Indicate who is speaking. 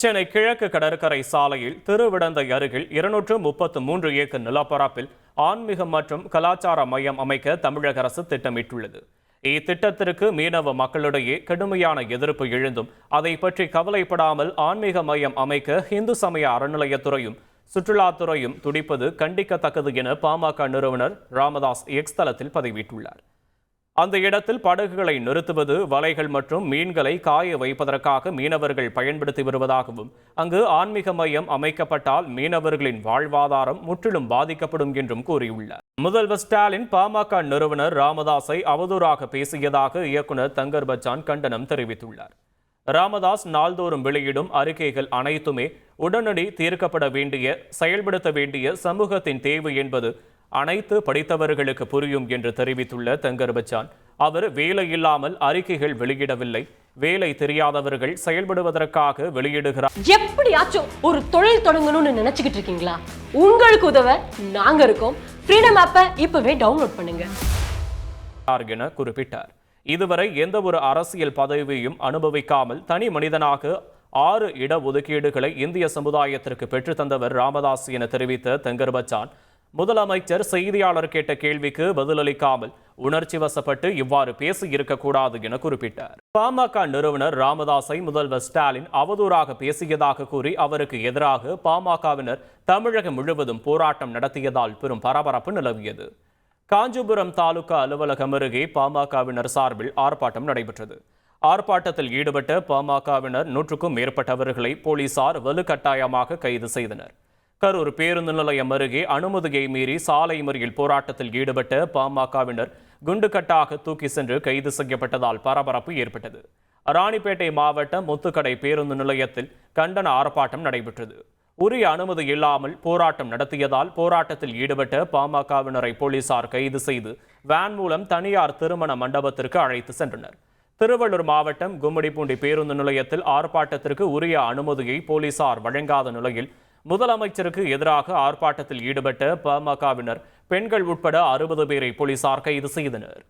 Speaker 1: சென்னை கிழக்கு கடற்கரை சாலையில் திருவிடந்தை அருகில் 233 ஏக்கர் நிலப்பரப்பில் ஆன்மீகம் மற்றும் கலாச்சார மையம் அமைக்க தமிழக அரசு திட்டமிட்டுள்ளது. இத்திட்டத்திற்கு மீனவ மக்களிடையே கடுமையான எதிர்ப்பு எழுந்தும் அதை பற்றி கவலைப்படாமல் ஆன்மீக மையம் அமைக்க இந்து சமய அறநிலையத்துறையும் சுற்றுலாத்துறையும் துடிப்பது கண்டிக்கத்தக்கது என பாமக நிறுவனர் ராமதாஸ் எக்ஸ் தளத்தில் பதிவிட்டுள்ளார். அந்த இடத்தில் படகுகளை நிறுத்துவது, வலைகள் மற்றும் மீன்களை காய வைப்பதற்காக மீனவர்கள் பயன்படுத்தி வருவதாகவும், அங்கு ஆன்மீக மையம் அமைக்கப்பட்டால் மீனவர்களின் வாழ்வாதாரம் முற்றிலும் பாதிக்கப்படும் என்றும் கூறியுள்ளார். முதல்வர் ஸ்டாலின் பாமக நிறுவனர் ராமதாஸை அவதூறாக பேசியதாக இயக்குநர் தங்கர் பச்சான் கண்டனம் தெரிவித்துள்ளார். ராமதாஸ் நாள்தோறும் வெளியிடும் அறிக்கைகள் அனைத்துமே உடனடி தீர்க்கப்பட வேண்டிய, செயல்படுத்த வேண்டிய சமூகத்தின் தேவை என்பது அனைத்து படித்தவர்களுக்கு புரியும் என்று தெரிவித்துள்ள தங்கர் பச்சான், அவர் வேலை இல்லாமல் அறிக்கைகள் வெளியிடவில்லை, வேலை தெரியாதவர்கள் செயல்படுவதற்காக வெளியிடுகிறார்.
Speaker 2: எப்படியாச்சும் ஒரு தொழில் தொடங்கணும்னு நினைச்சுக்கிட்டு இருக்கீங்களா? உங்களுக்கு உதவ நாங்க இருக்கோம். ஃப்ரீடம் ஆப்பை இப்பவே டவுன்லோட் பண்ணுங்க
Speaker 1: என குறிப்பிட்டார். இதுவரை எந்த ஒரு அரசியல் பதவியையும் அனுபவிக்காமல் தனி மனிதனாக 6 இடஒதுக்கீடுகளை இந்திய சமுதாயத்திற்கு பெற்றுத்தந்தவர் ராமதாஸ் என தெரிவித்த தங்கர் பச்சான், முதலமைச்சர் செய்தியாளர் கேட்ட கேள்விக்கு பதிலளிக்காமல் உணர்ச்சி வசப்பட்டு இவ்வாறு பேசி இருக்கக்கூடாது என குறிப்பிட்டார். பாமக நிறுவனர் ராமதாஸை முதல்வர் ஸ்டாலின் அவதூறாக பேசியதாக கூறி அவருக்கு எதிராக பாமகவினர் தமிழகம் முழுவதும் போராட்டம் நடத்தியதால் பெரும் பரபரப்பு நிலவியது. காஞ்சிபுரம் தாலுகா அலுவலகம் அருகே பாமகவினர் சார்பில் ஆர்ப்பாட்டம் நடைபெற்றது. ஆர்ப்பாட்டத்தில் ஈடுபட்ட பாமகவினர் 100க்கும் மேற்பட்டவர்களை போலீசார் வலுக்கட்டாயமாக கைது செய்தனர். கரூர் பேருந்து நிலையம் அருகே அனுமதியை மீறி சாலை மறியல் போராட்டத்தில் ஈடுபட்ட பாமகவினர் குண்டுகட்டாக தூக்கி சென்று கைது செய்யப்பட்டதால் பரபரப்பு ஏற்பட்டது. ராணிப்பேட்டை மாவட்டம் முத்துக்கடை பேருந்து நிலையத்தில் கண்டன ஆர்ப்பாட்டம் நடைபெற்றது. உரிய அனுமதி இல்லாமல் போராட்டம் நடத்தியதால் போராட்டத்தில் ஈடுபட்ட பாமகவினரை போலீசார் கைது செய்து வேன் மூலம் தனியார் திருமண மண்டபத்திற்கு அழைத்து சென்றனர். திருவள்ளூர் மாவட்டம் கும்மிடிப்பூண்டி பேருந்து நிலையத்தில் ஆர்ப்பாட்டத்திற்கு உரிய அனுமதியை போலீசார் வழங்காத நிலையில் முதலமைச்சருக்கு எதிராக ஆர்ப்பாட்டத்தில் ஈடுபட்ட பாமகவினர் பெண்கள் உட்பட 60 பேரை போலீசார் கைது செய்தனர்.